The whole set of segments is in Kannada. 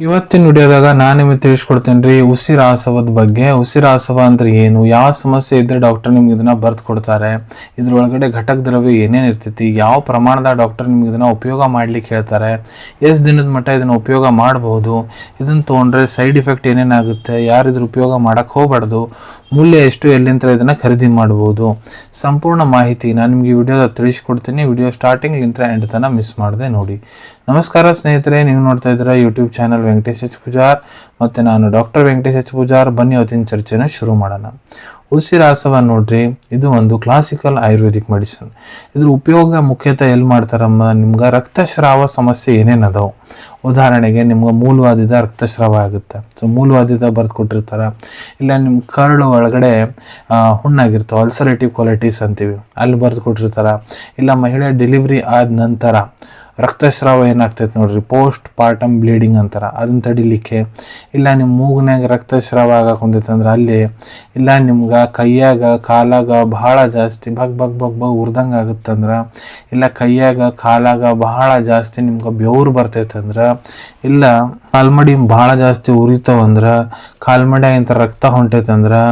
ಇವತ್ತಿನ ವಿಡಿಯೋದಾಗ ನಾನು ನಿಮಗೆ ತಿಳಿಸ್ಕೊಡ್ತೇನೆ ರೀ ಉಸಿರಾಸವದ ಬಗ್ಗೆ. ಉಸಿರಾಸವ ಅಂದ್ರೆ ಏನು, ಯಾವ ಸಮಸ್ಯೆ ಇದ್ರೆ ಡಾಕ್ಟರ್ ನಿಮ್ಗೆ ಇದನ್ನ ಬರ್ದು ಕೊಡ್ತಾರೆ, ಇದ್ರೊಳಗಡೆ ಘಟಕ ದ್ರವ್ಯ ಏನೇನು ಇರ್ತೈತಿ, ಯಾವ ಪ್ರಮಾಣದ ಡಾಕ್ಟರ್ ನಿಮ್ಗೆ ಇದನ್ನ ಉಪಯೋಗ ಮಾಡ್ಲಿಕ್ಕೆ ಹೇಳ್ತಾರೆ, ಎಷ್ಟು ದಿನದ ಮಟ್ಟ ಇದನ್ನ ಉಪಯೋಗ ಮಾಡಬಹುದು, ಇದನ್ನ ತೊಗೊಂಡ್ರೆ ಸೈಡ್ ಇಫೆಕ್ಟ್ ಏನೇನಾಗುತ್ತೆ, ಯಾರು ಇದ್ರ ಉಪಯೋಗ ಮಾಡಕ್ಕೆ ಹೋಗ್ಬಾರ್ದು, ಮೂಲ್ಯ ಎಷ್ಟು, ಎಲ್ಲಿಂದ ಇದನ್ನ ಖರೀದಿ ಮಾಡಬಹುದು, ಸಂಪೂರ್ಣ ಮಾಹಿತಿ ನಾನು ನಿಮ್ಗೆ ಈ ವಿಡಿಯೋದ ತಿಳಿಸ್ಕೊಡ್ತೀನಿ. ವಿಡಿಯೋ ಸ್ಟಾರ್ಟಿಂಗ್ ಲಿಂತ್ರ ಎಂಡ್ ತನಕ ಮಿಸ್ ಮಾಡದೆ ನೋಡಿ. ನಮಸ್ಕಾರ ಸ್ನೇಹಿತರೆ, ನೀವು ನೋಡ್ತಾ ಇದ್ದೀರಾ YouTube channel Venkatesh H Pujar, ಮತ್ತು ನಾನು ಡಾಕ್ಟರ್ ವೆಂಕಟೇಶ್ ಎಚ್ ಪೂಜಾರ್. ಬನ್ನಿ ಅವತ್ತಿನ ಚರ್ಚೆನ ಶುರು ಮಾಡೋಣ. ಉಸಿರಾಸವ ನೋಡ್ರಿ, ಇದು ಒಂದು ಕ್ಲಾಸಿಕಲ್ ಆಯುರ್ವೇದಿಕ್ ಮೆಡಿಸಿನ್. ಇದ್ರ ಉಪಯೋಗ ಮುಖ್ಯತಃ ಎಲ್ಲಿ ಮಾಡ್ತಾರಮ್ಮ, ನಿಮ್ಗೆ ರಕ್ತಸ್ರಾವ ಸಮಸ್ಯೆ ಏನೇನು ಅದಾವೆ, ಉದಾಹರಣೆಗೆ ನಿಮ್ಗೆ ಮೂಲವಾದಿದ ರಕ್ತಸ್ರಾವ ಆಗುತ್ತೆ, ಸೊ ಮೂಲವಾದಿದ ಬರ್ದು ಕೊಟ್ಟಿರ್ತಾರೆ, ಇಲ್ಲ ನಿಮ್ಮ ಕರಳು ಒಳಗಡೆ ಹುಣ್ಣಾಗಿರ್ತಾವೆ, ಅಲ್ಸರೇಟಿವ್ ಕೊಲೈಟಿಸ್ ಅಂತೀವಿ, ಅಲ್ಲಿ ಬರ್ದು ಕೊಟ್ಟಿರ್ತಾರೆ, ಇಲ್ಲ ಮಹಿಳೆ ಡೆಲಿವರಿ ಆದ ನಂತರ ರಕ್ತಸ್ರಾವ ಏನಾಗ್ತೈತೆ ನೋಡ್ರಿ, ಪೋಸ್ಟ್ ಪಾರ್ಟಮ್ ಬ್ಲೀಡಿಂಗ್ ಅಂತಾರೆ, ಅದನ್ನ ತಡಿಲಿಕ್ಕೆ, ಇಲ್ಲ ನಿಮ್ಮ ಮೂಗ್ನಾಗ ರಕ್ತಸ್ರಾವ ಆಗಕೊಂಡೈತಂದ್ರೆ ಅಲ್ಲಿ, ಇಲ್ಲ ನಿಮ್ಗೆ ಕೈಯಾಗ ಕಾಲಾಗ ಬಹಳ ಜಾಸ್ತಿ ಬಗ್ ಬಗ್ ಬಗ್ ಬಗ್ ಉರ್ದಂಗೆ ಆಗುತ್ತಂದ್ರೆ, ಇಲ್ಲ ಕೈಯಾಗ ಕಾಲಾಗ ಬಹಳ ಜಾಸ್ತಿ ನಿಮ್ಗೆ ಬೆವರು ಬರ್ತೈತಂದ್ರೆ, ಇಲ್ಲ ಕಾಲ್ಮಡಿ ಭಾಳ ಜಾಸ್ತಿ ಉರಿತಾವಂದ್ರೆ, ಕಾಲ್ಮಡಿಯಾಗಿಂತ ರಕ್ತ ಹೊಂಟೈತಂದ್ರೆ,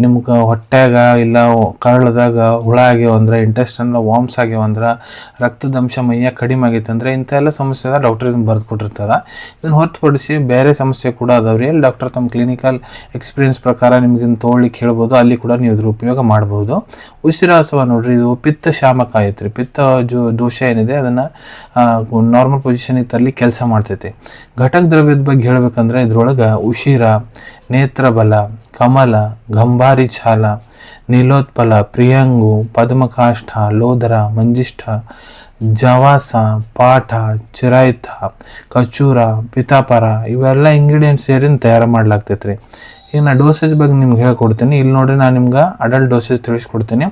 ನಿಮ್ಗೆ ಹೊಟ್ಯಾಗ ಇಲ್ಲ ಕರಳದಾಗ ಹುಳ ಆಗ್ಯಾವಂದ್ರೆ, ಇಂಟೆಸ್ಟೈನಲ್ ವಾಮ್ಸ್ ಆಗ್ಯಾವಂದ್ರೆ, ರಕ್ತದಂಶ ಮೈಯಾಗ ಕಡಿಮೆ ಆಗೈತಂದ್ರೆ, ಇಂಥ ಎಲ್ಲ ಸಮಸ್ಯೆ ಡಾಕ್ಟರ್ ಇದನ್ನು ಬರೆದು ಕೊಟ್ಟಿರ್ತಾರೆ. ಇದನ್ನು ಹೊರತುಪಡಿಸಿ ಬೇರೆ ಸಮಸ್ಯೆ ಕೂಡ ಅದಾವ್ರಿ. ಅಲ್ಲಿ ಡಾಕ್ಟರ್ ತಮ್ಮ ಕ್ಲಿನಿಕಲ್ ಎಕ್ಸ್ಪೀರಿಯನ್ಸ್ ಪ್ರಕಾರ ನಿಮ್ಗೆ ಇದನ್ನು ತೊಗೊಳ್ಳಿಕ್ಕೆ ಹೇಳ್ಬೋದು, ಅಲ್ಲಿ ಕೂಡ ನೀವು ಇದ್ರ ಉಪಯೋಗ ಮಾಡ್ಬೋದು. ಉಸಿರಾಸವ ನೋಡ್ರಿ, ಇದು ಪಿತ್ತ ಶಾಮಕ ಐತ್ರಿ, ಪಿತ್ತ ದೋಷ ಏನಿದೆ ಅದನ್ನು ನಾರ್ಮಲ್ ಪೊಸಿಷನಿಗೆ ತರಲಿ ಕೆಲಸ ಮಾಡ್ತೈತಿ. ಘಟಕ ದ್ರವ್ಯದ ಬಗ್ಗೆ ಹೇಳ್ಬೇಕಂದ್ರೆ ಇದ್ರೊಳಗೆ ಉಶಿರ, ನೇತ್ರಬಲ, ಕಮಲ, ಗಂಭಾರಿ ಛಾಲ, ನೀಲೋತ್ಪಲ, ಪ್ರಿಯಂಗು, ಪದ್ಮಕಾಷ್ಠ, ಲೋದರ, ಮಂಜಿಷ್ಠ, ಜವಾಸ, ಪಾಠ, ಚಿರಾಯ್ತ, ಕಚೂರ, ಪಿತಾಪರ ಇವೆಲ್ಲ ಇಂಗ್ರೀಡಿಯೆಂಟ್ಸ್ ಸೇರಿನ ತಯಾರು ಮಾಡ್ಲಾಗ್ತೈತ್ರಿ. ಈಗ ನಾ ಡೋಸೇಜ್ ಬಗ್ಗೆ ನಿಮ್ಗೆ ಹೇಳ್ಕೊಡ್ತೀನಿ. ಇಲ್ಲಿ ನೋಡ್ರಿ, ನಾನು ನಿಮ್ಗೆ ಅಡಲ್ಟ್ ಡೋಸೇಜ್ ತಿಳಿಸ್ಕೊಡ್ತೀನಿ.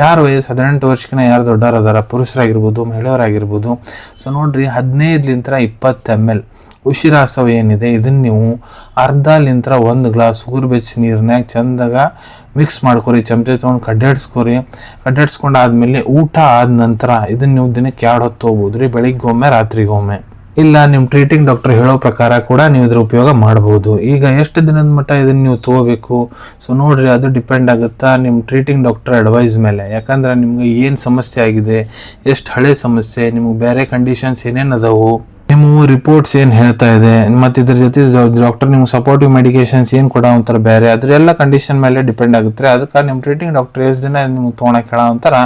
ಯಾರು ವಯಸ್ಸು 18 ವರ್ಷಕ್ಕಿಂತ ಯಾರು ದೊಡ್ಡವ್ರು ಅದಾರ, ಪುರುಷರಾಗಿರ್ಬೋದು ಮಹಿಳೆಯರಾಗಿರ್ಬೋದು, ಸೊ ನೋಡ್ರಿ 15 20 ml ಉಸಿರಾಸವ ಏನಿದೆ ಇದನ್ನು ನೀವು ಅರ್ಧಲಿಂತ್ರ 1 ಗ್ಲಾಸ್ ಉಗುರು ಬೆಚ್ಚ ನೀರಿನಾಗ ಚಂದಾಗ ಮಿಕ್ಸ್ ಮಾಡ್ಕೊರಿ, ಚಮಚೆ ತೊಗೊಂಡು ಕಡ್ಡಾಡ್ಸ್ಕೊಂಡು ಆದ್ಮೇಲೆ ಊಟ ಆದ ನಂತರ ಇದನ್ನು ನೀವು ದಿನಕ್ಕೆ 2 ಹೊತ್ತು ಹೋಗ್ಬೋದು ರೀ, ಬೆಳಿಗ್ಗೊಮ್ಮೆ ರಾತ್ರಿಗೊಮ್ಮೆ. ಇಲ್ಲ ನಿಮ್ಮ ಟ್ರೀಟಿಂಗ್ ಡಾಕ್ಟರ್ ಹೇಳೋ ಪ್ರಕಾರ ಕೂಡ ನೀವು ಇದ್ರ ಉಪಯೋಗ ಮಾಡ್ಬೋದು. ಈಗ ಎಷ್ಟು ದಿನದ ಮಟ್ಟ ಇದನ್ನು ನೀವು ತೊಗೋಬೇಕು, ಸೊ ನೋಡ್ರಿ ಅದು ಡಿಪೆಂಡ್ ಆಗುತ್ತಾ ನಿಮ್ಮ ಟ್ರೀಟಿಂಗ್ ಡಾಕ್ಟರ್ ಅಡ್ವೈಸ್ ಮೇಲೆ. ಯಾಕಂದ್ರೆ ನಿಮ್ಗೆ ಏನು ಸಮಸ್ಯೆ ಆಗಿದೆ, ಎಷ್ಟು ಹಳೆ ಸಮಸ್ಯೆ, ನಿಮ್ಗೆ ಬೇರೆ ಕಂಡೀಷನ್ಸ್ ಏನೇನು ಅದಾವು, ನಿಮ್ಮ ರಿಪೋರ್ಟ್ಸ್ ಏನು ಹೇಳ್ತಾ ಇದೆ, ಮತ್ತು ಇದ್ರ ಜೊತೆ ಡಾಕ್ಟರ್ ನಿಮ್ಗೆ ಸಪೋರ್ಟಿವ್ ಮೆಡಿಕೇಶನ್ಸ್ ಏನು ಕೊಡ ಅಂತಾರೆ ಬೇರೆ, ಅದರೆಲ್ಲ ಕಂಡೀಷನ್ ಮೇಲೆ ಡಿಪೆಂಡ್ ಆಗುತ್ತೆ. ಅದಕ್ಕೆ ನಿಮ್ಮ ಟ್ರೀಟಿಂಗ್ ಡಾಕ್ಟರ್ ಎಷ್ಟು ದಿನ ನಿಮ್ಗೆ ತೊಗೊಳಕ್ಕೆ ಹೇಳೋ ಅಂತಾರ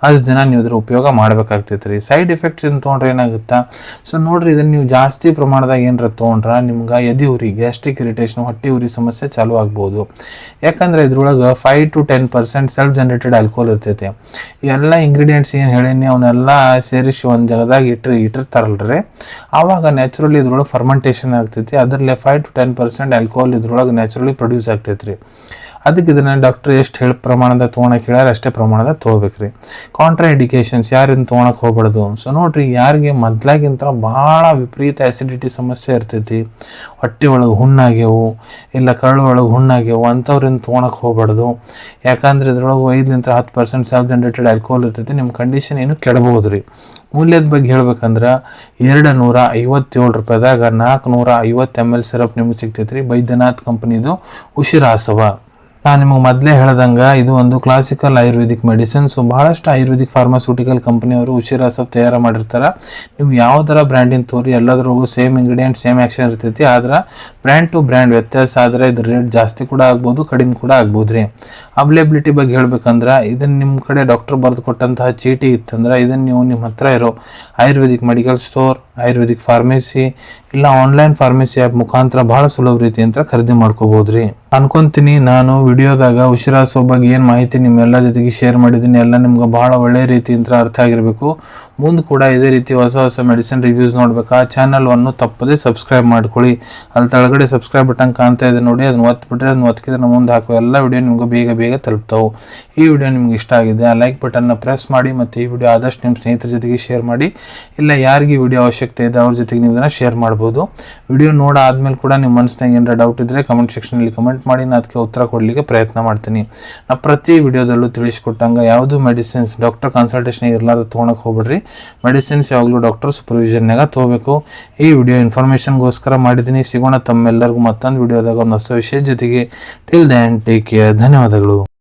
ಅಷ್ಟು ದಿನ ನೀವು ಇದ್ರ ಉಪಯೋಗ ಮಾಡ್ಬೇಕಾಗ್ತೈತೆ ರೀ. ಸೈಡ್ ಎಫೆಕ್ಟ್ಸ್ ಇದನ್ನು ತೊಗೊಂಡ್ರೆ ಏನಾಗುತ್ತಾ, ಸೊ ನೋಡ್ರಿ ಇದನ್ನು ನೀವು ಜಾಸ್ತಿ ಪ್ರಮಾಣದಾಗ ಏನಾರ ತೊಗೊಂಡ್ರೆ ನಿಮ್ಗೆ ಎದೆ ಉರಿ, ಗ್ಯಾಸ್ಟ್ರಿಕ್ ಇರಿಟೇಷನ್, ಹೊಟ್ಟೆ ಉರಿ ಸಮಸ್ಯೆ ಚಾಲೂ ಆಗ್ಬೋದು. ಯಾಕಂದ್ರೆ ಇದ್ರೊಳಗೆ 5 to 10% ಸೆಲ್ಫ್ ಜನರೇಟೆಡ್ ಆಲ್ಕೋಹಾಲ್ ಇರ್ತೈತೆ. ಇವೆಲ್ಲ ಇಂಗ್ರೀಡಿಯೆಂಟ್ಸ್ ಏನು ಹೇಳೀನಿ ಅವನ್ನೆಲ್ಲ ಸೇರಿಸಿ ಒಂದು ಜಾಗದಾಗ ಇಟ್ಟಿರ್ತಾರಲ್ರಿ, ಆವಾಗ ನ್ಯಾಚುರಲಿ ಇದ್ರೊಳಗೆ ಫರ್ಮೆಂಟೇಷನ್ ಆಗ್ತೈತಿ. ಅದರಲ್ಲಿ 5 to 10% ಆಲ್ಕೋಹಾಲ್ ಇದ್ರೊಳಗೆ ನ್ಯಾಚುರಲಿ ಪ್ರೊಡ್ಯೂಸ್ ಆಗ್ತೈತ್ರಿ. ಅದಕ್ಕೆ ಇದನ್ನ ಡಾಕ್ಟರ್ ಎಷ್ಟು ಹೇಳಿ ಪ್ರಮಾಣದ ತೊಗೊಳಕ್ಕೆ ಹೇಳ್ಯಾರ ಅಷ್ಟೇ ಪ್ರಮಾಣದ ತೊಗೋಬೇಕ್ರಿ. ಕಾಂಟ್ರಾ ಇಂಡಿಕೇಶನ್ಸ್ ಯಾರಿಂದ ತೊಗೊಳಕ್ಕೆ ಹೋಗ್ಬಾರ್ದು, ಸೊ ನೋಡ್ರಿ ಯಾರಿಗೆ ಮೊದ್ಲಾಗಿಂತ ಭಾಳ ವಿಪರೀತ ಆ್ಯಸಿಡಿಟಿ ಸಮಸ್ಯೆ ಇರ್ತೈತಿ, ಹೊಟ್ಟೆ ಒಳಗೆ ಹುಣ್ಣಾಗ್ಯವು, ಇಲ್ಲ ಕರಳು ಒಳಗೆ ಹುಣ್ಣಾಗ್ಯವು, ಅಂಥವ್ರಿಂದ ತೊಗೊಳಕ್ಕೆ ಹೋಗ್ಬಾರ್ದು. ಯಾಕಂದ್ರೆ ಇದ್ರೊಳಗೆ 5 to 10% ಸೆಲ್ಫ್ ಜನರೇಟೆಡ್ ಆಲ್ಕೋಹಾಲ್ ಇರ್ತೈತಿ, ನಿಮ್ಮ ಕಂಡೀಷನ್ ಏನು ಕೆಡಬಹುದು ರೀ. ಮೂಲ್ಯದ ಬಗ್ಗೆ ಹೇಳ್ಬೇಕಂದ್ರೆ 257 ರೂಪಾಯಿದಾಗ 450 ml ಸಿರಪ್ ನಿಮ್ಗೆ ಸಿಗ್ತೈತ್ರಿ, ಬೈದ್ಯನಾಥ್ ಕಂಪನಿದು ಉಸಿರಾಸವ. ನಾನು ನಿಮಗೆ ಮೊದಲೇ ಹೇಳ್ದಂಗೆ ಇದು ಒಂದು ಕ್ಲಾಸಿಕಲ್ ಆಯುರ್ವೇದಿಕ್ ಮೆಡಿಸಿನ್. ಸೊ ಬಹಳಷ್ಟು ಆಯುರ್ವೇದಿಕ್ ಫಾರ್ಮಾಸ್ಯೂಟಿಕಲ್ ಕಂಪನಿಯವರು ಉಸಿರಾಸವ ತಯಾರು ಮಾಡಿರ್ತಾರೆ. ನೀವು ಯಾವ್ದಾರ ಬ್ರ್ಯಾಂಡಿನ ತೋರಿ ಎಲ್ಲದ್ರಾಗೂ ಸೇಮ್ ಇಂಗ್ರೀಡಿಯೆಂಟ್ ಸೇಮ್ ಆ್ಯಕ್ಷನ್ ಇರ್ತೈತಿ, ಆದ್ರೆ ಬ್ರ್ಯಾಂಡ್ ಟು ಬ್ರ್ಯಾಂಡ್ ವ್ಯತ್ಯಾಸ ಆದರೆ ಇದ್ರ ರೇಟ್ ಜಾಸ್ತಿ ಕೂಡ ಆಗ್ಬೋದು, ಕಡಿಮೆ ಕೂಡ ಆಗ್ಬೋದು ರೀ. ಅವೈಲೇಬಿಲಿಟಿ ಬಗ್ಗೆ ಹೇಳ್ಬೇಕಂದ್ರೆ ಇದನ್ನು ನಿಮ್ಮ ಕಡೆ ಡಾಕ್ಟರ್ ಬರೆದು ಕೊಟ್ಟಂತಹ ಚೀಟಿ ಇತ್ತಂದ್ರೆ ಇದನ್ನು ನೀವು ನಿಮ್ಮ ಹತ್ರ ಇರೋ Ayurvedic medical store, Ayurvedic pharmacy, ಇಲ್ಲ ಆನ್ಲೈನ್ ಫಾರ್ಮೆಸಿ ಆ್ಯಪ್ ಮುಖಾಂತರ ಬಹಳ ಸುಲಭ ರೀತಿ ಅಂತ ಖರೀದಿ ಮಾಡ್ಕೋಬಹುದು ರೀ. ಅನ್ಕೊಂತೀನಿ ನಾನು ವಿಡಿಯೋದಾಗ ಉಸಿರಾಸವ ಬಗ್ಗೆ ಏನು ಮಾಹಿತಿ ನಿಮ್ಮೆಲ್ಲ ಜೊತೆಗೆ ಶೇರ್ ಮಾಡಿದ್ದೀನಿ, ಎಲ್ಲ ನಿಮ್ಗೆ ಭಾಳ ಒಳ್ಳೆ ರೀತಿ ಅಂತ ಅರ್ಥ ಆಗಿರಬೇಕು. ಮುಂದೆ ಕೂಡ ಇದೇ ರೀತಿ ಹೊಸ ಹೊಸ ಮೆಡಿಸಿನ್ ರಿವ್ಯೂಸ್ ನೋಡ್ಬೇಕಾ ಚಾನಲ್ವನ್ನು ತಪ್ಪದೇ ಸಬ್ಸ್ಕ್ರೈಬ್ ಮಾಡ್ಕೊಳ್ಳಿ. ಅಲ್ಲಿ ಕೆಳಗಡೆ ಸಬ್ಸ್ಕ್ರೈಬ್ ಬಟನ್ ಕಾಣ್ತಾ ಇದೆ ನೋಡಿ, ಅದನ್ನ ಒತ್ಬಿಟ್ರೆ ಅದನ್ನ ಒತ್ತಿದ್ರೆ ನಮ್ಮ ಮುಂದೆ ಹಾಕೋ ಎಲ್ಲ ವಿಡಿಯೋ ನಿಮ್ಗೆ ಬೇಗ ತಲುಪ್ತಾವೆ. ಈ ವಿಡಿಯೋ ನಿಮ್ಗೆ ಇಷ್ಟ ಆಗಿದೆ ಆ ಲೈಕ್ ಬಟನ್ನ ಪ್ರೆಸ್ ಮಾಡಿ, ಮತ್ತು ಈ ವಿಡಿಯೋ ಆದಷ್ಟು ನಿಮ್ಮ ಸ್ನೇಹಿತರ ಜೊತೆಗೆ ಶೇರ್ ಮಾಡಿ. ಇಲ್ಲ ಯಾರಿಗೆ ವಿಡಿಯೋ ಅವಶ್ಯಕತೆ ಇದೆ ಅವ್ರ ಜೊತೆಗೆ ನೀವು ಇದನ್ನು ಶೇರ್ ಮಾಡ್ಬೋದು. ವಿಡಿಯೋ ನೋಡಾದ್ಮೇಲೆ ಕೂಡ ನಿಮ್ಮ ಮನಸ್ಸಿನಾಗ ಏನಾರ ಡೌಟ್ ಇದ್ದರೆ ಕಮೆಂಟ್ ಸೆಕ್ಷನಲ್ಲಿ ಕಮೆಂಟ್ ಮಾಡಿ, ನಾನು ಅದಕ್ಕೆ ಉತ್ತರ ಕೊಡಲಿಕ್ಕೆ ಪ್ರಯತ್ನ ಮಾಡ್ತೀನಿ. ನಾ ಪ್ರತಿ ವಿಡಿಯೋದಲ್ಲೂ ತಿಳಿಸ್ಕೊಟ್ಟಂಗೆ ಯಾವುದು ಮೆಡಿಸಿನ್ಸ್ ಡಾಕ್ಟರ್ ಕನ್ಸಲ್ಟೇಷನ್ ಇರಲಾರ್ದು ತೊಗೊಳಕ್ಕೆ ಹೋಗ್ಬಿಡ್ರಿ. ಮೆಡಿಸಿನ್ಸ್ ಯಾವಾಗಲೂ ಡಾಕ್ಟರ್ ಸೂಪರ್ವಿಷನ್ನಾಗ ತಗೋಬೇಕು. ಈ ವಿಡಿಯೋ ಇನ್ಫಾರ್ಮೇಷನ್ಗೋಸ್ಕರ ಮಾಡಿದ್ದೀನಿ. ಸಿಗೋಣ ತಮ್ಮೆಲ್ಲರಿಗೂ ಮತ್ತೊಂದು ವಿಡಿಯೋದಾಗ ಒಂದು ಹೊಸ ವಿಷಯ ಜೊತೆಗೆ. Till then take care. ಧನ್ಯವಾದಗಳು.